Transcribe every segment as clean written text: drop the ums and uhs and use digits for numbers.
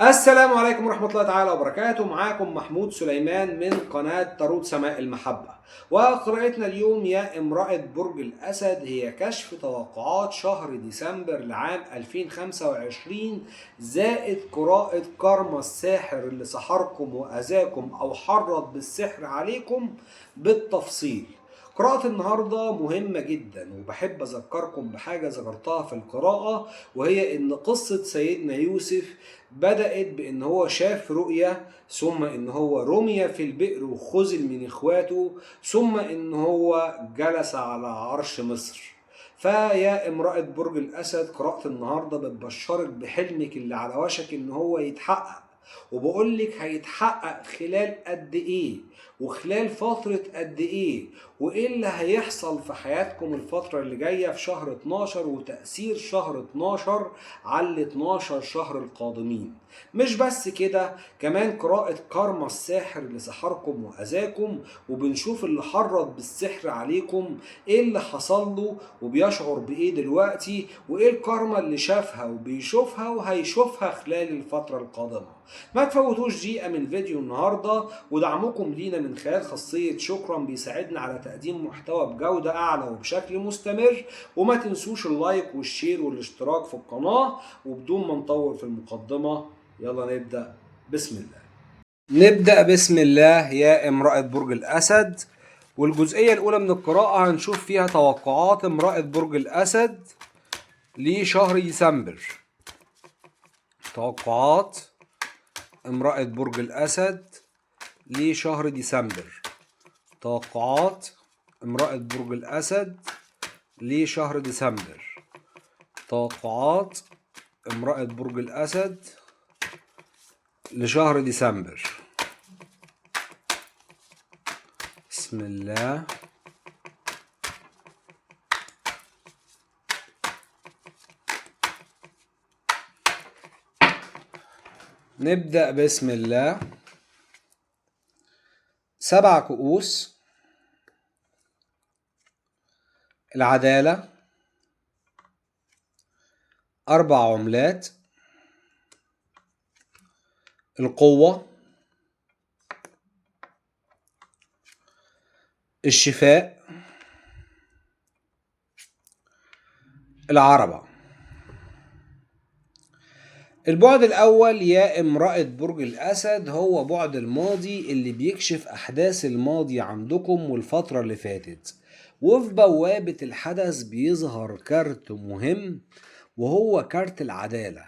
السلام عليكم ورحمة الله تعالى وبركاته. معاكم محمود سليمان من قناة تاروت سماء المحبة، وقراءتنا اليوم يا امرأة برج الأسد هي كشف توقعات شهر ديسمبر لعام 2025 زائد قراءة كارما الساحر اللي سحركم وأذاكم أو حرض بالسحر عليكم بالتفصيل. قراءة النهاردة مهمة جدا، وبحب أذكركم بحاجة ذكرتها في القراءة، وهي إن قصة سيدنا يوسف بدأت بإن هو شاف رؤية، ثم إن هو رمي في البئر وخذل من إخواته، ثم إن هو جلس على عرش مصر. فيا امرأة برج الأسد، قراءة النهاردة بتبشرك بحلمك اللي على وشك إن هو يتحقق، وبقولك هيتحقق خلال قد إيه وخلال فترة قد إيه، وإيه اللي هيحصل في حياتكم الفترة اللي جاية في شهر 12 وتأثير شهر 12 على ال 12 شهر القادمين. مش بس كده، كمان قراءة كارما الساحر اللي سحركم وأذاكم، وبنشوف اللي حرض بالسحر عليكم ايه اللي حصل له وبيشعر بايه دلوقتي، وايه الكارما اللي شافها وبيشوفها وهيشوفها خلال الفترة القادمة. ما تفوتوش دقيقة من فيديو النهاردة، ودعمكم لينا من خلال خاصية شكرا بيساعدنا على تقديم محتوى بجودة أعلى وبشكل مستمر. وما تنسوش اللايك والشير والاشتراك في القناة. وبدون ما نطول في المقدمة، يلا نبدأ بسم الله يا امرأة برج الأسد. والجزئية الأولى من القراءة هنشوف فيها توقعات امرأة برج الأسد لشهر ديسمبر. توقعات امرأة برج الأسد لشهر ديسمبر. توقعات امرأة برج الأسد لشهر ديسمبر. توقعات امرأة برج الأسد لشهر ديسمبر. بسم الله. نبدأ بسم الله. 7 كؤوس، العدالة، 4 عملات، القوة، الشفاء، العربة. البعد الأول يا امرأة برج الأسد هو بعد الماضي اللي بيكشف أحداث الماضي عندكم والفترة اللي فاتت، وفي بوابة الحدث بيظهر كارت مهم وهو كارت العدالة.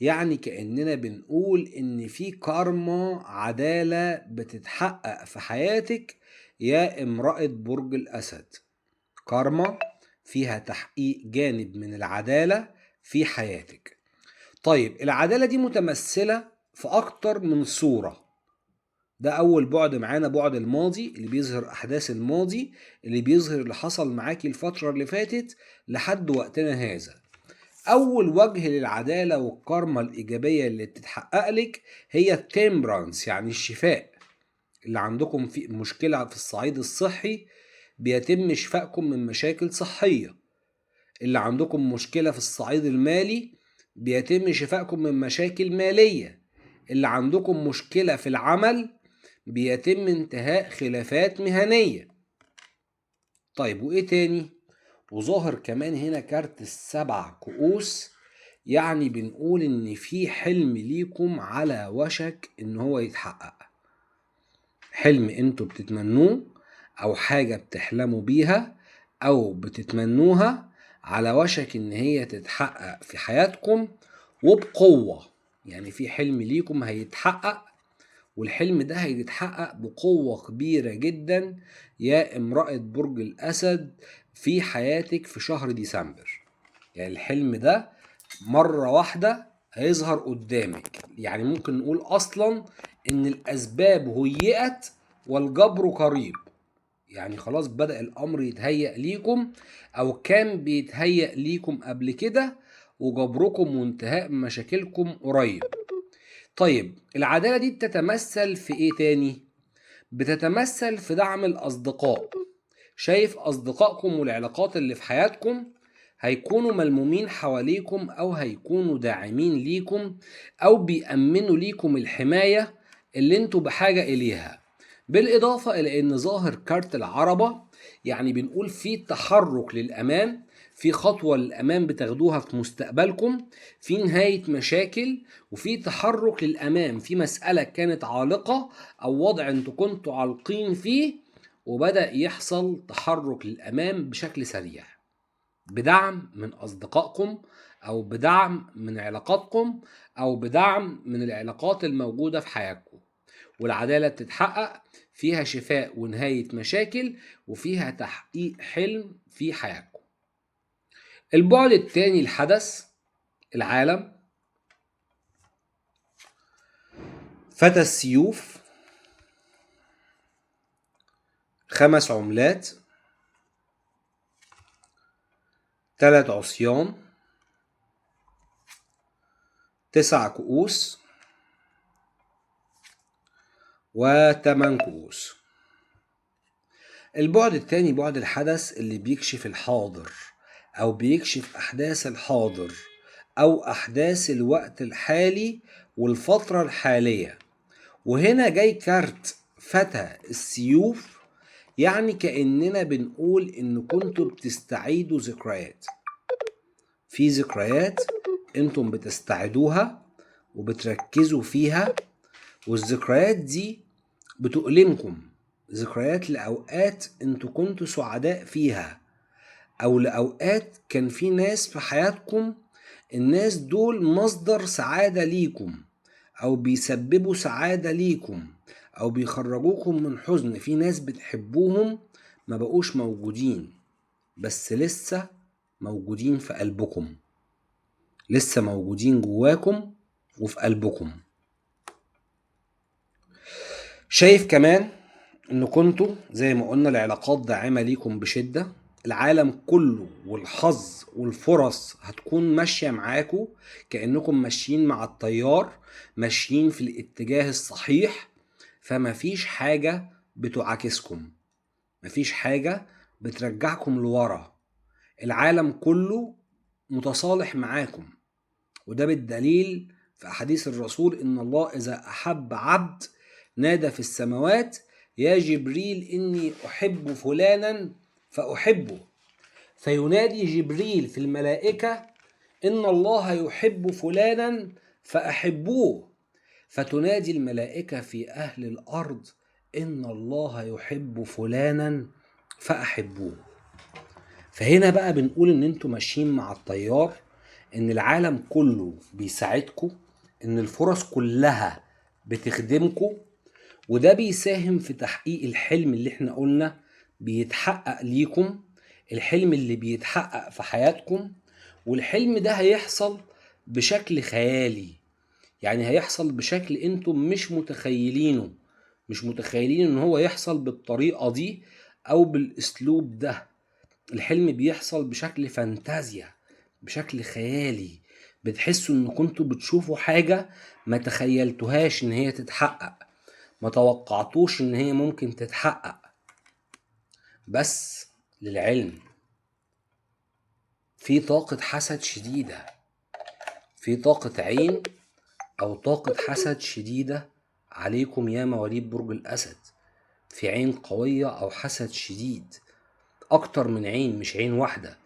يعني كأننا بنقول إن في كارما عدالة بتتحقق في حياتك يا امرأة برج الأسد. كارما فيها تحقيق جانب من العدالة في حياتك. طيب العدالة دي متمثلة في أكتر من صورة. ده أول بعد معانا، بعد الماضي اللي بيظهر أحداث الماضي، اللي بيظهر اللي حصل معاكي الفترة اللي فاتت لحد وقتنا هذا. أول وجه للعدالة والكارما الإيجابية اللي بتتحقق لك هي التيمبرانس، يعني الشفاء. اللي عندكم في مشكلة في الصعيد الصحي بيتم شفائكم من مشاكل صحية. اللي عندكم مشكلة في الصعيد المالي بيتم شفائكم من مشاكل مالية. اللي عندكم مشكلة في العمل بيتم انتهاء خلافات مهنية. طيب وإيه تاني؟ وظاهر كمان هنا كارت ال7 كؤوس، يعني بنقول إن في حلم ليكم على وشك إن هو يتحقق. حلم انتوا بتتمنوه أو حاجة بتحلموا بيها أو بتتمنوها على وشك إن هي تتحقق في حياتكم وبقوة. يعني في حلم ليكم هيتحقق، والحلم ده هيتحقق بقوة كبيرة جدا يا امرأة برج الأسد في حياتك في شهر ديسمبر. يعني الحلم ده مرة واحدة هيظهر قدامك. يعني ممكن نقول أصلا إن الأسباب هيئت والجبر قريب. يعني خلاص بدأ الأمر يتهيأ ليكم، أو كان بيتهيأ ليكم قبل كده، وجبركم وانتهاء مشاكلكم قريب. طيب العدالة دي بتتمثل في إيه تاني؟ بتتمثل في دعم الأصدقاء. شايف أصدقائكم والعلاقات اللي في حياتكم هيكونوا ملمومين حواليكم أو هيكونوا داعمين ليكم أو بيأمنوا ليكم الحماية اللي انتوا بحاجة إليها. بالإضافة إلى أن ظاهر كارت العربة يعني بنقول في تحرك للأمام، في خطوة للأمام بتاخدوها في مستقبلكم، في نهاية مشاكل، وفي تحرك للأمام في مسألة كانت عالقة أو وضع انتوا كنتوا عالقين فيه وبدأ يحصل تحرك للأمام بشكل سريع بدعم من أصدقائكم أو بدعم من علاقاتكم أو بدعم من العلاقات الموجودة في حياتكم. والعدالة بتتحقق، فيها شفاء ونهاية مشاكل، وفيها تحقيق حلم في حياتكم. البعد الثاني الحدث العالم، فتى السيوف، 5 عملات، 3 عصيان، 9 كؤوس، و8 كؤوس. البعد الثاني بعد الحدث اللي بيكشف الحاضر أو بيكشف أحداث الحاضر أو أحداث الوقت الحالي والفترة الحالية. وهنا جاي كارت فتى السيوف، يعني كأننا بنقول إن كنتوا بتستعيدوا ذكريات، في ذكريات انتم بتستعيدوها وبتركزوا فيها، والذكريات دي بتؤلمكم، ذكريات لأوقات انتوا كنتوا سعداء فيها أو لأوقات كان في ناس في حياتكم الناس دول مصدر سعادة ليكم أو بيسببوا سعادة ليكم أو بيخرجوكم من حزن. في ناس بتحبوهم ما بقوش موجودين بس لسه موجودين في قلبكم، لسه موجودين جواكم وفي قلبكم. شايف كمان ان كنتوا زي ما قلنا العلاقات داعمة ليكم بشدة، العالم كله والحظ والفرص هتكون ماشية معاكم كأنكم ماشيين مع التيار، ماشيين في الاتجاه الصحيح، فما فيش حاجة بتعاكسكم، مفيش حاجة بترجعكم لورا، العالم كله متصالح معاكم. وده بالدليل في أحاديث الرسول إن الله إذا أحب عبد نادى في السماوات يا جبريل إني أحب فلانا فأحبه، فينادي جبريل في الملائكة إن الله يحب فلانا فأحبوه، فتنادي الملائكة في أهل الأرض إن الله يحب فلانا فأحبوه. فهنا بقى بنقول إن انتوا ماشيين مع التيار، إن العالم كله بيساعدكم، إن الفرص كلها بتخدمكم، وده بيساهم في تحقيق الحلم اللي احنا قلنا بيتحقق ليكم، الحلم اللي بيتحقق في حياتكم. والحلم ده هيحصل بشكل خيالي، يعني هيحصل بشكل انتم مش متخيلينه، مش متخيلين ان هو يحصل بالطريقة دي او بالاسلوب ده. الحلم بيحصل بشكل فانتازيا، بشكل خيالي، بتحسوا ان كنتوا بتشوفوا حاجة ما تخيلتوهاش ان هي تتحقق، ما توقعتوش ان هي ممكن تتحقق. بس للعلم في طاقة حسد شديدة، في طاقة عين او طاقة حسد شديدة عليكم يا مواليد برج الاسد، في عين قوية او حسد شديد، اكتر من عين، مش عين واحدة،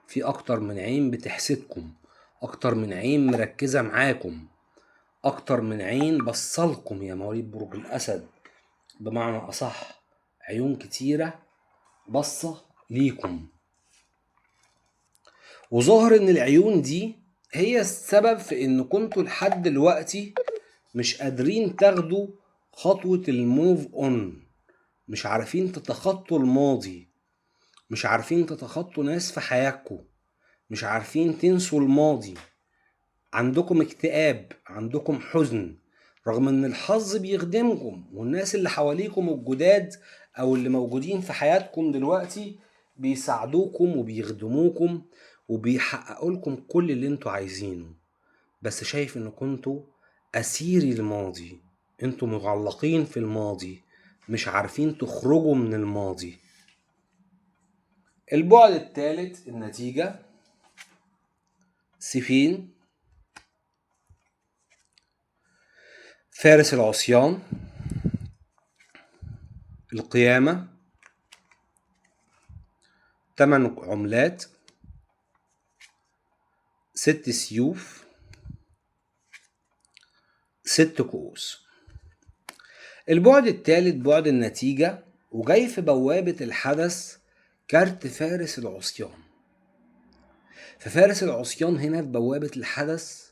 في اكتر من عين بتحسدكم، اكتر من عين مركزة معاكم، اكتر من عين بصلكم يا مواليد برج الاسد، بمعنى اصح عيون كتيرة بصة ليكم. وظاهر ان العيون دي هي السبب في ان كنتوا لحد دلوقتي مش قادرين تاخدوا خطوة الموف اون، مش عارفين تتخطوا الماضي، مش عارفين تتخطوا ناس في حياتكم، مش عارفين تنسوا الماضي، عندكم اكتئاب، عندكم حزن، رغم ان الحظ بيخدمكم والناس اللي حواليكم الجداد او اللي موجودين في حياتكم دلوقتي بيساعدوكم وبيخدموكم وبيحققوا لكم كل اللي انتوا عايزينه. بس شايف ان كنتوا اسيري الماضي، انتوا مغلقين في الماضي، مش عارفين تخرجوا من الماضي. البعد الثالث النتيجة، سيفين، فارس العصيان، القيامة، 8 عملات، 6 سيوف، 6 كؤوس. البعد الثالث بعد النتيجة، وجاي في بوابة الحدث كارت فارس العصيان. ففارس العصيان هنا في بوابة الحدث،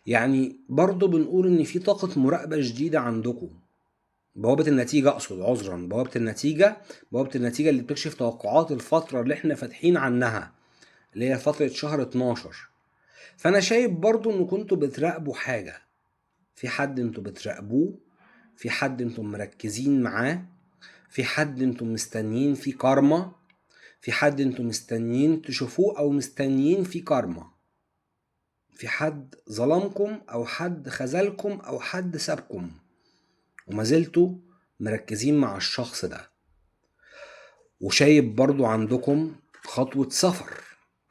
يعني برضو بنقول ان في طاقة مراقبة جديدة عندكم. بوابة النتيجة اقصد، عذرا، بوابة النتيجة اللي بتكشف توقعات الفترة اللي احنا فاتحين عنها، اللي هي فترة شهر 12. فانا شايف برضو ان كنتوا بتراقبوا حاجة، في حد انتوا بتراقبوه، في حد انتوا مركزين معاه، في حد انتوا مستنيين فيه كارما، في حد انتوا مستنيين تشوفوه او مستنيين فيه كارما، في حد ظلمكم او حد خذلكم او حد سابكم وما زلتوا مركزين مع الشخص ده. وشايف برضو عندكم خطوة سفر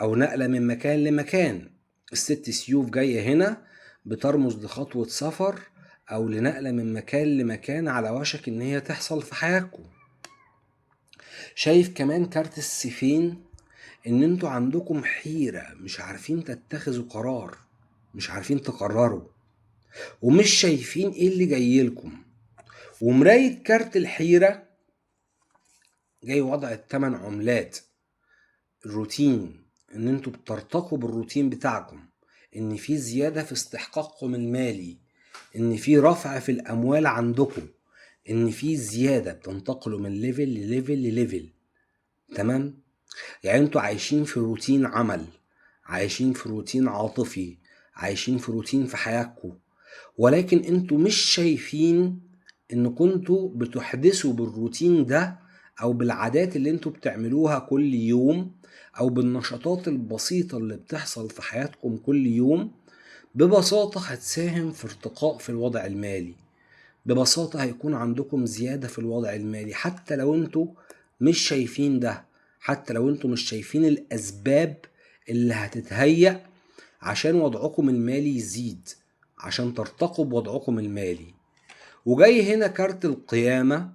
او نقلة من مكان لمكان. الست سيوف جاية هنا بترمز لخطوة سفر او لنقلة من مكان لمكان على وشك ان هي تحصل في حياتكم. شايف كمان كارت السيفين ان انتوا عندكم حيرة، مش عارفين تتخذوا قرار، مش عارفين تقرروا، ومش شايفين ايه اللي جاي لكم. ومراية كارت الحيرة جاي وضع ال8 عملات، الروتين، ان انتوا بترتقوا بالروتين بتاعكم، ان في زيادة في استحقاقكم المالي، ان في رفع في الاموال عندكم، ان في زيادة بتنتقلوا من ليفل لليفل لليفل. تمام؟ يعني انتوا عايشين في روتين عمل، عايشين في روتين عاطفي، عايشين في روتين في حياتكم، ولكن انتوا مش شايفين ان كنتوا بتحدثوا بالروتين ده او بالعادات اللي انتوا بتعملوها كل يوم او بالنشاطات البسيطة اللي بتحصل في حياتكم كل يوم، ببساطة هتساهم في ارتقاء في الوضع المالي. ببساطة هيكون عندكم زيادة في الوضع المالي، حتى لو انتوا مش شايفين ده، حتى لو انتوا مش شايفين الاسباب اللي هتتهيأ عشان وضعكم المالي يزيد، عشان ترتقوا بوضعكم المالي. وجاي هنا كارت القيامة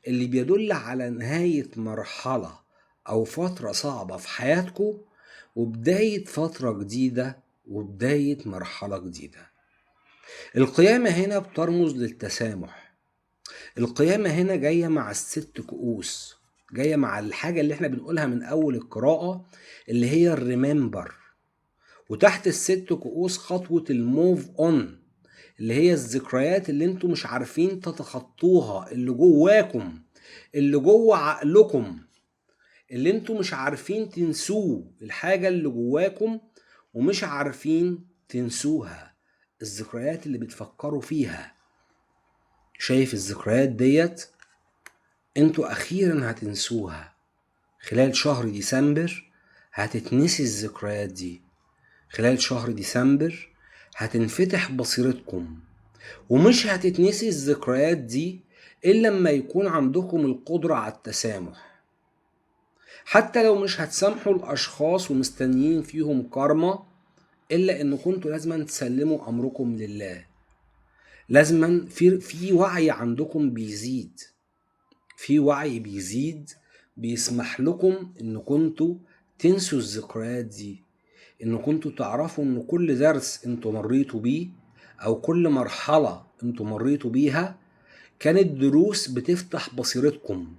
اللي بيدل على نهاية مرحلة او فترة صعبة في حياتكم، وبداية فترة جديدة وبداية مرحلة جديدة. القيامة هنا بترمز للتسامح. القيامة هنا جاية مع ال6 كؤوس، جاية مع الحاجة اللي احنا بنقولها من اول القراءة اللي هي الريممبر. وتحت ال6 كؤوس خطوة الموف اون، اللي هي الذكريات اللي انتوا مش عارفين تتخطوها، اللي جواكم، اللي جوا عقلكم، اللي انتوا مش عارفين تنسوه، الحاجة اللي جواكم ومش عارفين تنسوها، الذكريات اللي بتفكروا فيها. شايف الذكريات ديت انتوا اخيرا هتنسوها خلال شهر ديسمبر. هتتنسي الذكريات دي خلال شهر ديسمبر، هتنفتح بصيرتكم، ومش هتتنسي الذكريات دي الا لما يكون عندكم القدرة على التسامح. حتى لو مش هتسامحوا الاشخاص ومستنيين فيهم كارما، الا ان كنتوا لازما تسلموا امركم لله. لازما في وعي عندكم بيزيد، في وعي بيزيد بيسمح لكم ان كنتوا تنسوا الذكريات دي، ان كنتوا تعرفوا ان كل درس انتوا مريتوا بيه او كل مرحلة انتوا مريتوا بيها كانت دروس بتفتح بصيرتكم،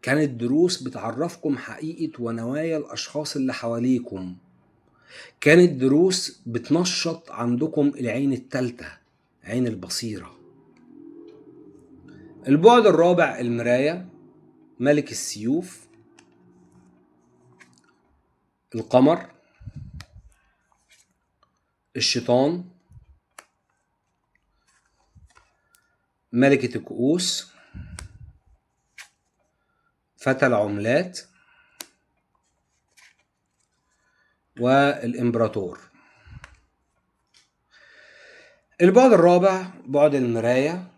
كانت دروس بتعرفكم حقيقة ونوايا الاشخاص اللي حواليكم، كانت دروس بتنشط عندكم العين التالتة، عين البصيرة. البعد الرابع المراية، ملك السيوف، القمر، الشيطان، ملكة الكؤوس، فتى العملات، والإمبراطور. البعد الرابع بعد المراية.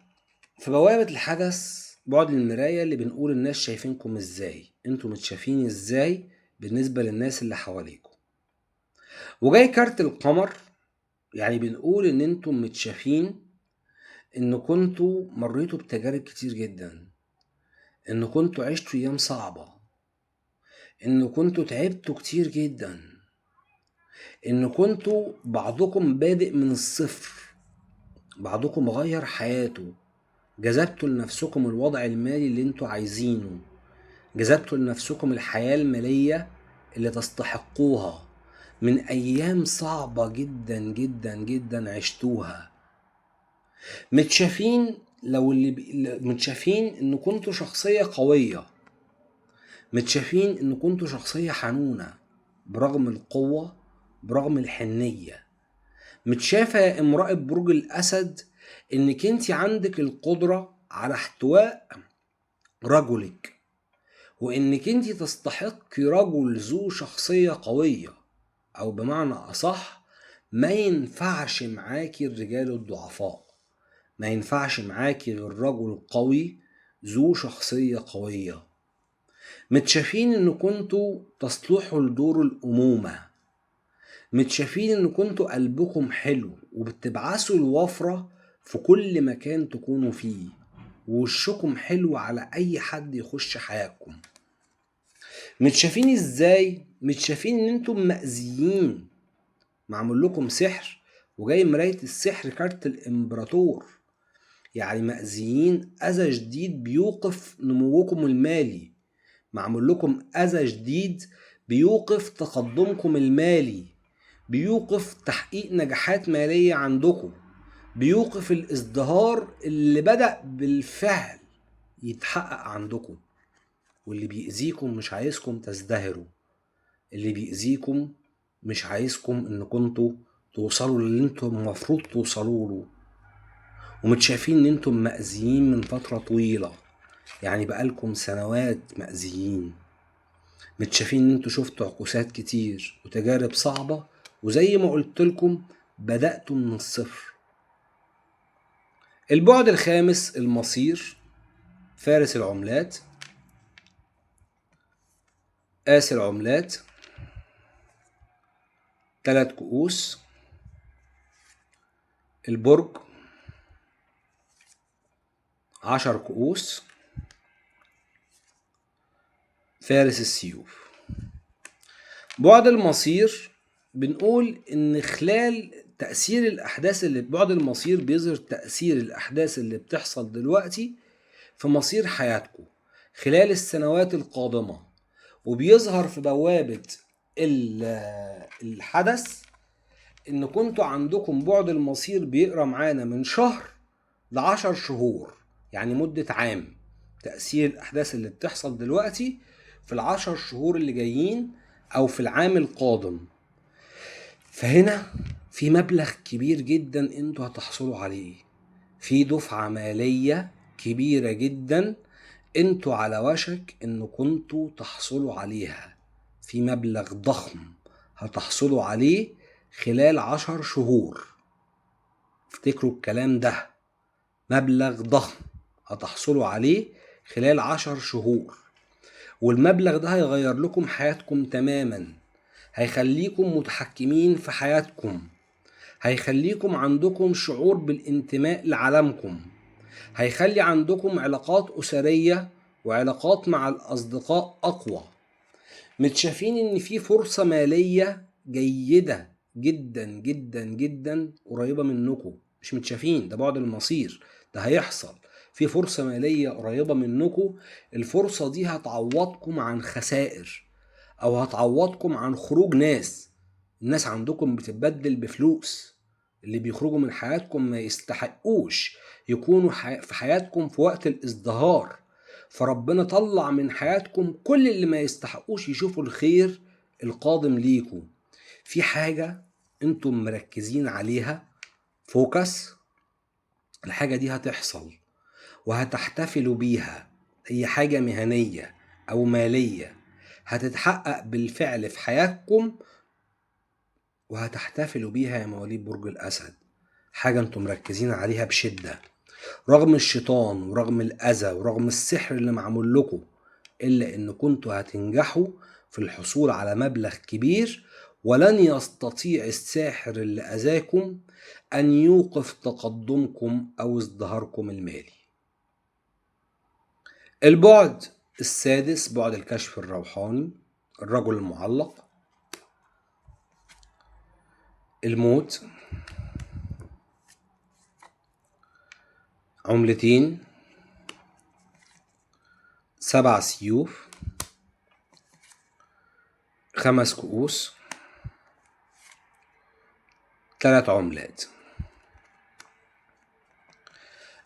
في بوابة الحدث بعد المراية اللي بنقول الناس شايفينكم ازاي، انتوا متشافين ازاي بالنسبة للناس اللي حواليكم. وجاي كارت القمر، يعني بنقول ان انتم متشافين ان كنتوا مريتوا بتجارب كتير جدا، ان كنتوا عشتوا ايام صعبة، ان كنتوا تعبتوا كتير جدا، ان كنتوا بعضكم بادئ من الصفر، بعضكم غير حياته، جذبتوا لنفسكم الوضع المالي اللي انتوا عايزينه، جذبتوا لنفسكم الحياة المالية اللي تستحقوها من ايام صعبة جدا جدا جدا عشتوها. متشافين متشافين ان كنتوا شخصية قوية، متشافين ان كنتوا شخصية حنونة برغم القوة، برغم الحنية. متشافة يا امرأة برج الاسد انك انت عندك القدرة على احتواء رجلك، وانك انت تستحقي رجل ذو شخصية قوية، او بمعنى اصح ما ينفعش معاكي الرجال الضعفاء، ما ينفعش معاكي غير رجل قوي ذو شخصية قوية. متشافين ان كنتوا تصلحوا لدور الامومة، متشافين ان كنتوا قلبكم حلو وبتبعثوا الوفرة في كل مكان تكونوا فيه، ووشكم حلو على اي حد يخش حياتكم. متشافين ازاي؟ متشافين ان انتم مأذيين، معمول لكم سحر، وجاي مراية السحر كارت الامبراطور، يعني مأذيين أذى شديد بيوقف نموكم المالي، معمول لكم أذى شديد بيوقف تقدمكم المالي، بيوقف تحقيق نجاحات مالية عندكم، بيوقف الازدهار اللي بدأ بالفعل يتحقق عندكم. واللي بيأذيكم مش عايزكم تزدهروا، اللي بيأذيكم مش عايزكم ان كنتوا توصلوا للي انتم المفروض توصلوا له. ومتشافين ان انتم مأذيين من فترة طويلة، يعني بقالكم سنوات مأذيين. متشافين ان انتوا شفتوا عكوسات كتير وتجارب صعبة، وزي ما قلت لكم بدأتوا من الصفر. البعد الخامس المصير، فارس العملات، قاس العملات، 3 كؤوس، البرج 10 كؤوس، فارس السيوف. بعد المصير بنقول ان خلال تأثير الأحداث اللي بعد المصير بيظهر تأثير الأحداث اللي بتحصل دلوقتي في مصير حياتكم خلال السنوات القادمة، وبيظهر في بوابة الحدث ان كنتوا عندكم بعد المصير بيقرأ معانا من شهر ل10 شهور، يعني مدة عام. تأثير الأحداث اللي بتحصل دلوقتي في ال10 شهور اللي جايين أو في العام القادم. فهنا في مبلغ كبير جدا انتوا هتحصلوا عليه، في دفعة مالية كبيرة جدا انتوا على وشك ان كنتوا تحصلوا عليها، في مبلغ ضخم هتحصلوا عليه خلال 10 شهور. افتكروا الكلام ده، مبلغ ضخم هتحصلوا عليه خلال 10 شهور، والمبلغ ده هيغير لكم حياتكم تماما، هيخليكم متحكمين في حياتكم، هيخليكم عندكم شعور بالانتماء لعالمكم، هيخلي عندكم علاقات أسرية وعلاقات مع الأصدقاء أقوى. متشافين إن في فرصة مالية جيدة جدا جدا جدا قريبة منكم، مش متشافين، ده بعد المصير، ده هيحصل. في فرصة مالية قريبة منكم، الفرصة دي هتعوضكم عن خسائر، أو هتعوضكم عن خروج الناس عندكم بتتبدل بفلوس، اللي بيخرجوا من حياتكم ما يستحقوش يكونوا في حياتكم في وقت الازدهار، فربنا طلع من حياتكم كل اللي ما يستحقوش يشوفوا الخير القادم ليكم. في حاجة انتم مركزين عليها، فوكس، الحاجة دي هتحصل وهتحتفلوا بيها، هي حاجة مهنية أو مالية هتتحقق بالفعل في حياتكم، وهتحتفلوا بيها يا مواليد برج الأسد. حاجة انتم مركزين عليها بشدة، رغم الشيطان ورغم الأذى ورغم السحر اللي معمول لكم، إلا إن كنتوا هتنجحوا في الحصول على مبلغ كبير، ولن يستطيع الساحر اللي أذاكم أن يوقف تقدمكم أو ازدهاركم المالي. البعد السادس بعد الكشف الروحاني، الرجل المعلق، الموت، عملتين، 7 سيوف، 5 كؤوس، 3 عملات.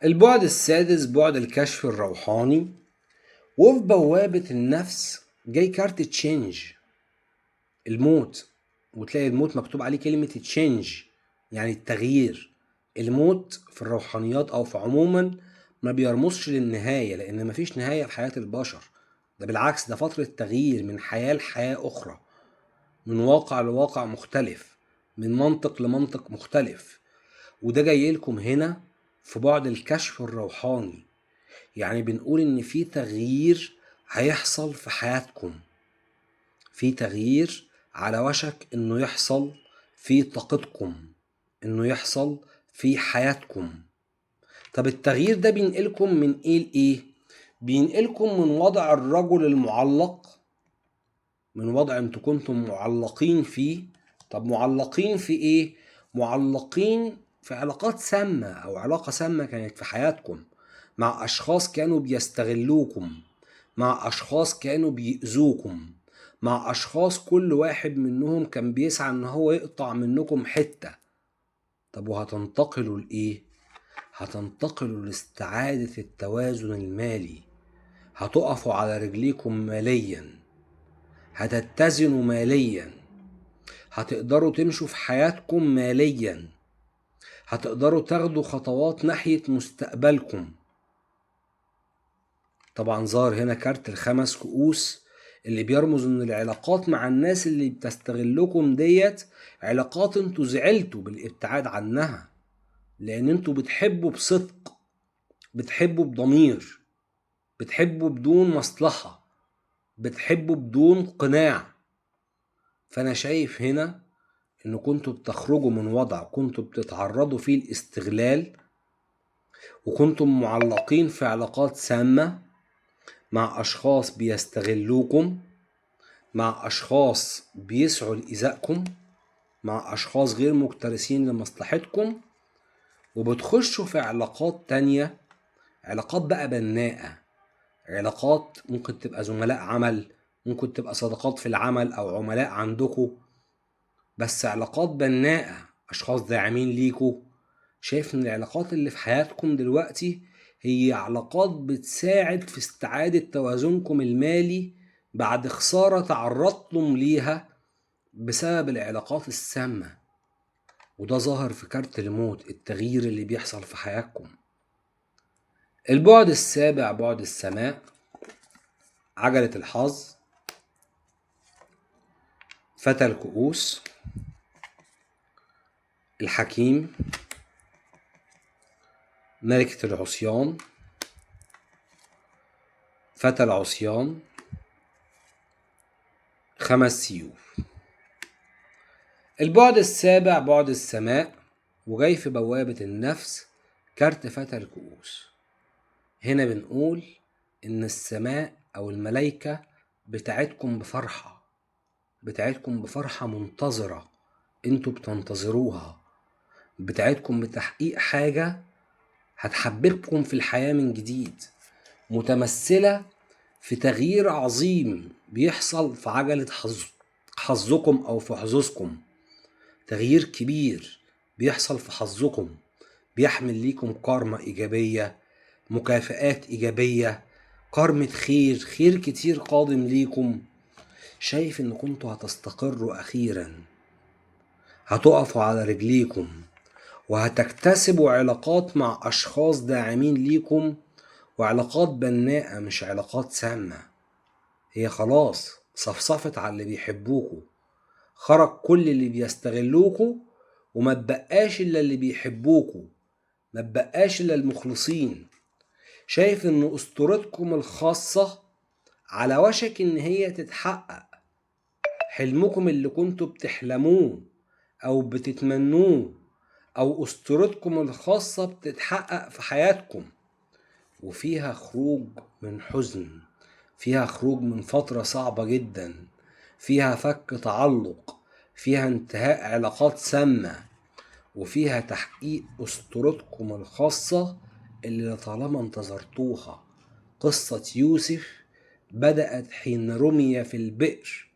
البعد السادس بعد الكشف الروحاني، وفي بوابة النفس جاي كارت تشينج، الموت، وتلاقي الموت مكتوب عليه كلمة تشينج يعني التغيير. الموت في الروحانيات أو في عموما ما بيرمزش للنهاية، لأن مفيش نهاية في حياة البشر، ده بالعكس، ده فترة تغيير من حياة لحياة أخرى، من واقع لواقع مختلف، من منطق لمنطق مختلف. وده جاي لكم هنا في بعد الكشف الروحاني، يعني بنقول إن في تغيير هيحصل في حياتكم، في تغيير على وشك إنه يحصل في طاقتكم، إنه يحصل في حياتكم. طب التغيير ده بينقلكم من إيه لإيه؟ بينقلكم من وضع الرجل المعلق، من وضع انتوا كنتم معلقين فيه. طب معلقين في ايه؟ معلقين في علاقات سامة او علاقة سامة كانت في حياتكم، مع اشخاص كانوا بيستغلوكم، مع اشخاص كانوا بيأذوكم، مع اشخاص كل واحد منهم كان بيسعى ان هو يقطع منكم حتة. طب وهتنتقلوا لإيه؟ هتنتقلوا لاستعادة التوازن المالي، هتقفوا على رجليكم ماليا، هتتزنوا ماليا، هتقدروا تمشوا في حياتكم ماليا، هتقدروا تاخدوا خطوات ناحية مستقبلكم. طبعا ظهر هنا كارت ال5 كؤوس اللي بيرمز ان العلاقات مع الناس اللي بتستغلكم ديت علاقات انتوا زعلتوا بالابتعاد عنها، لان انتوا بتحبوا بصدق، بتحبوا بضمير، بتحبوا بدون مصلحة، بتحبوا بدون قناع. فانا شايف هنا ان كنتوا بتخرجوا من وضع كنتوا بتتعرضوا فيه الاستغلال، وكنتم معلقين في علاقات سامة مع اشخاص بيستغلوكم، مع اشخاص بيسعوا لإيذائكم، مع اشخاص غير مكترثين لمصلحتكم، وبتخشوا في علاقات تانية، علاقات بقى بناءة، علاقات ممكن تبقى زملاء عمل، ممكن تبقى صداقات في العمل او عملاء عندكم، بس علاقات بناءة، اشخاص داعمين ليكوا. شايف ان العلاقات اللي في حياتكم دلوقتي هي علاقات بتساعد في استعادة توازنكم المالي بعد خسارة تعرضتم ليها بسبب العلاقات السامة. وده ظاهر في كارت الموت، التغيير اللي بيحصل في حياتكم. البعد السابع بعد السماء، عجلة الحظ، فتى الكؤوس، الحكيم، ملكة العصيان، فتى العصيان، 5 سيوف. البعد السابع بعد السماء، وجاي في بوابة النفس كارت فتى الكؤوس. هنا بنقول إن السماء أو الملايكة بتاعتكم بفرحة، بتاعتكم بفرحة منتظرة، انتوا بتنتظروها، بتاعتكم بتحقيق حاجة هتحببكم في الحياة من جديد، متمثلة في تغيير عظيم بيحصل في عجلة حظكم أو في حظوظكم. تغيير كبير بيحصل في حظكم بيحمل ليكم كارما إيجابية، مكافآت إيجابية، كارمة خير كتير قادم ليكم. شايف إن كنتوا هتستقروا أخيرا، هتقفوا على رجليكم، وهتكتسبوا علاقات مع أشخاص داعمين ليكم، وعلاقات بناءة مش علاقات سامة. هي خلاص صفصفت على اللي بيحبوكوا، خرج كل اللي بيستغلوكوا، وما تبقاش إلا اللي بيحبوكوا، ما تبقاش إلا المخلصين. شايف إن أسطورتكم الخاصة على وشك إن هي تتحقق، حلمكم اللي كنتوا بتحلموه أو بتتمنوه أو أسطورتكم الخاصة بتتحقق في حياتكم، وفيها خروج من حزن، فيها خروج من فترة صعبة جدا، فيها فك تعلق، فيها انتهاء علاقات سامة، وفيها تحقيق أسطورتكم الخاصة اللي طالما انتظرتوها. قصة يوسف بدأت حين رمي في البئر،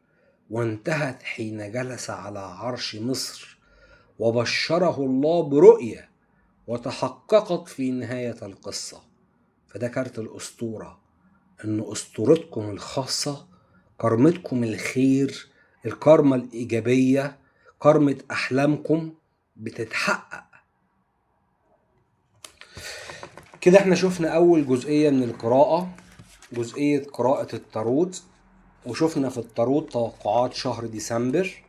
وانتهت حين جلس على عرش مصر وبشره الله برؤية وتحققت في نهاية القصة. فده كارت الأسطورة، إن أسطورتكم الخاصة، كرمتكم الخير، الكرمة الإيجابية، كرمة أحلامكم بتتحقق. كده احنا شفنا أول جزئية من القراءة، جزئية قراءة التاروت، وشفنا في التاروت توقعات شهر ديسمبر.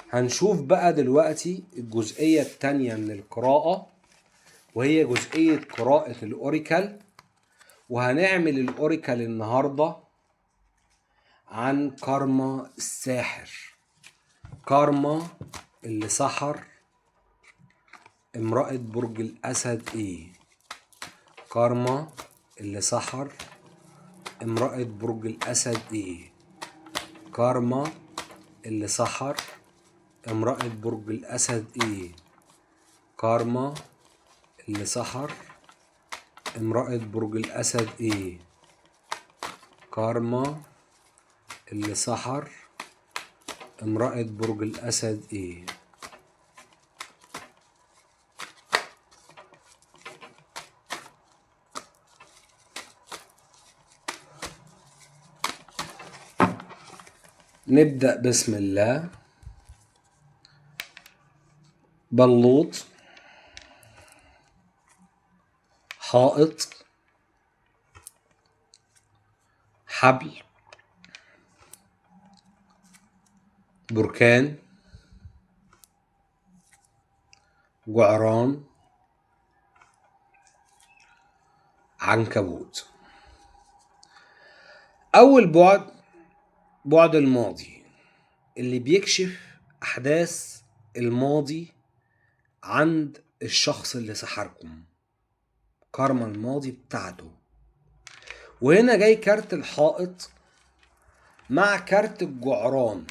هنشوف بقى دلوقتي الجزئية التانية من القراءة، وهي جزئية قراءة الأوريكل. وهنعمل الأوريكل النهاردة عن كارما الساحر. كارما اللي سحر امرأة برج الأسد ايه؟ كارما اللي سحر امرأة برج الأسد ايه؟ كارما اللي سحر امرأة برج الأسد ايه؟ كارما اللي سحر امرأة برج الأسد ايه؟ كارما اللي سحر امرأة برج الأسد ايه؟ نبدأ بسم الله. بلوط، حائط، حبل، بركان، جعران، عنكبوت. أول بعد الماضي، اللي بيكشف أحداث الماضي عند الشخص اللي سحركم، كارما الماضي بتاعته. وهنا جاي كارت الحائط مع كارت الجعران،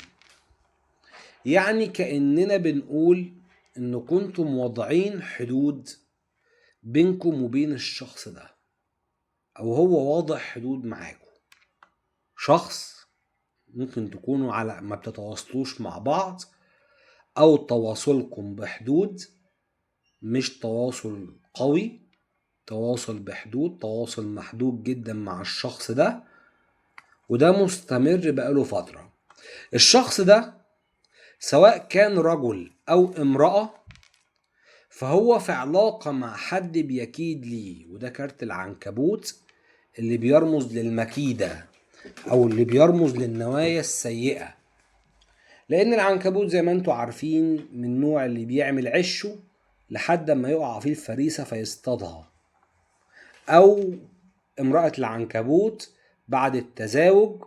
يعني كأننا بنقول إن كنتم واضعين حدود بينكم وبين الشخص ده، أو هو واضع حدود معاكم. شخص ممكن تكونوا على ما بتتواصلوش مع بعض، أو تواصلكم بحدود، مش تواصل قوي، تواصل بحدود، تواصل محدود جدا مع الشخص ده، وده مستمر بقاله فترة. الشخص ده سواء كان رجل أو امرأة، فهو في علاقة مع حد بيكيد ليه، وده كارت العنكبوت اللي بيرمز للمكيدة أو اللي بيرمز للنوايا السيئة. لأن العنكبوت زي ما انتوا عارفين من النوع اللي بيعمل عشه لحد ما يقع فيه الفريسة فيصطادها، أو امرأة العنكبوت بعد التزاوج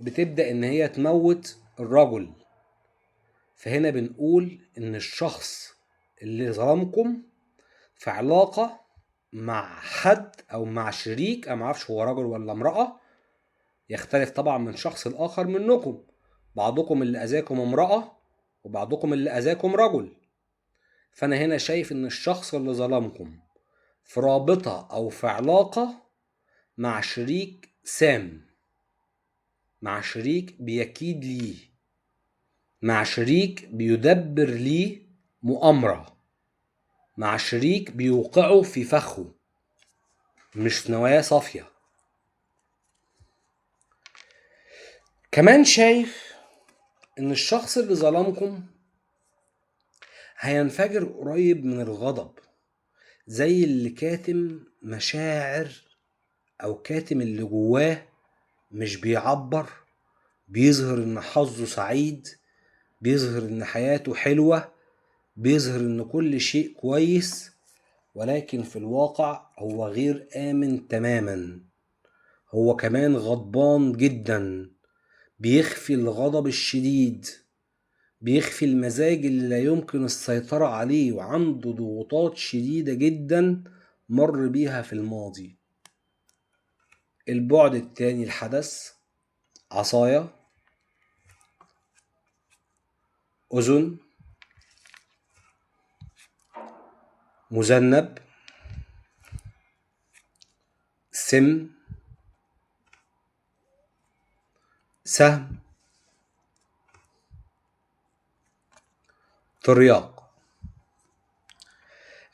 بتبدأ إن هي تموت الرجل. فهنا بنقول إن الشخص اللي ظلمكم في علاقة مع حد أو مع شريك، أنا معرفش هو رجل ولا امرأة، يختلف طبعا من شخص الآخر منكم. بعضكم اللي أذاكم امرأة وبعضكم اللي أذاكم رجل. فأنا هنا شايف إن الشخص اللي ظلمكم في رابطة أو في علاقة مع شريك سام، مع شريك بيكيد ليه، مع شريك بيدبر ليه مؤامرة، مع شريك بيوقعه في فخه، مش نوايا صافية. كمان شايف ان الشخص اللي ظلمكم هينفجر قريب من الغضب، زي اللي كاتم مشاعر او كاتم اللي جواه، مش بيعبر، بيظهر ان حظه سعيد، بيظهر ان حياته حلوة، بيظهر ان كل شيء كويس، ولكن في الواقع هو غير آمن تماما. هو كمان غضبان جدا، بيخفي الغضب الشديد، بيخفي المزاج اللي لا يمكن السيطرة عليه، وعنده ضغوطات شديدة جدا مر بيها في الماضي. البعد التاني الحدث عصاية، أذن، مذنب، سم، سهم، ترياق.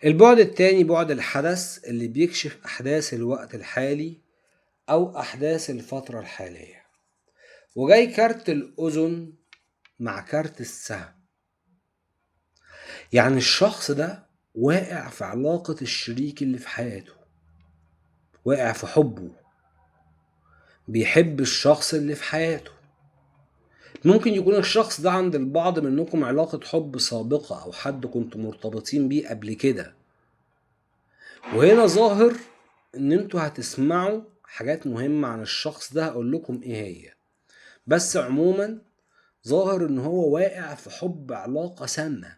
البعد التاني بعد الحدث اللي بيكشف أحداث الوقت الحالي أو أحداث الفترة الحالية. وجاي كارت الأذن مع كارت السهم. يعني الشخص ده واقع في علاقة الشريك اللي في حياته، واقع في حبه، بيحب الشخص اللي في حياته. ممكن يكون الشخص ده عند البعض منكم علاقة حب سابقة أو حد كنتم مرتبطين بيه قبل كده. وهنا ظاهر ان انتوا هتسمعوا حاجات مهمة عن الشخص ده، هقول لكم ايه هي. بس عموما ظاهر ان هو واقع في حب علاقة سامة.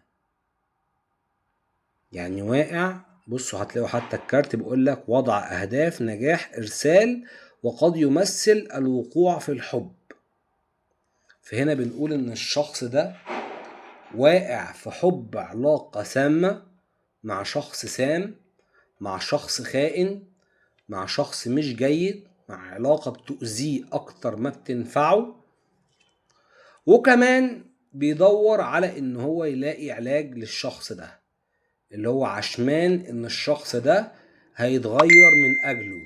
يعني واقع، بصوا هتلاقوا حتى الكارت بيقول لك وضع اهداف نجاح ارسال، وقد يمثل الوقوع في الحب. فهنا بنقول ان الشخص ده واقع في حب علاقة سامة مع شخص سام، مع شخص خائن، مع شخص مش جيد، مع علاقة بتؤذيه اكتر ما بتنفعه. وكمان بيدور على ان هو يلاقي علاج للشخص ده، اللي هو عشمان ان الشخص ده هيتغير من اجله،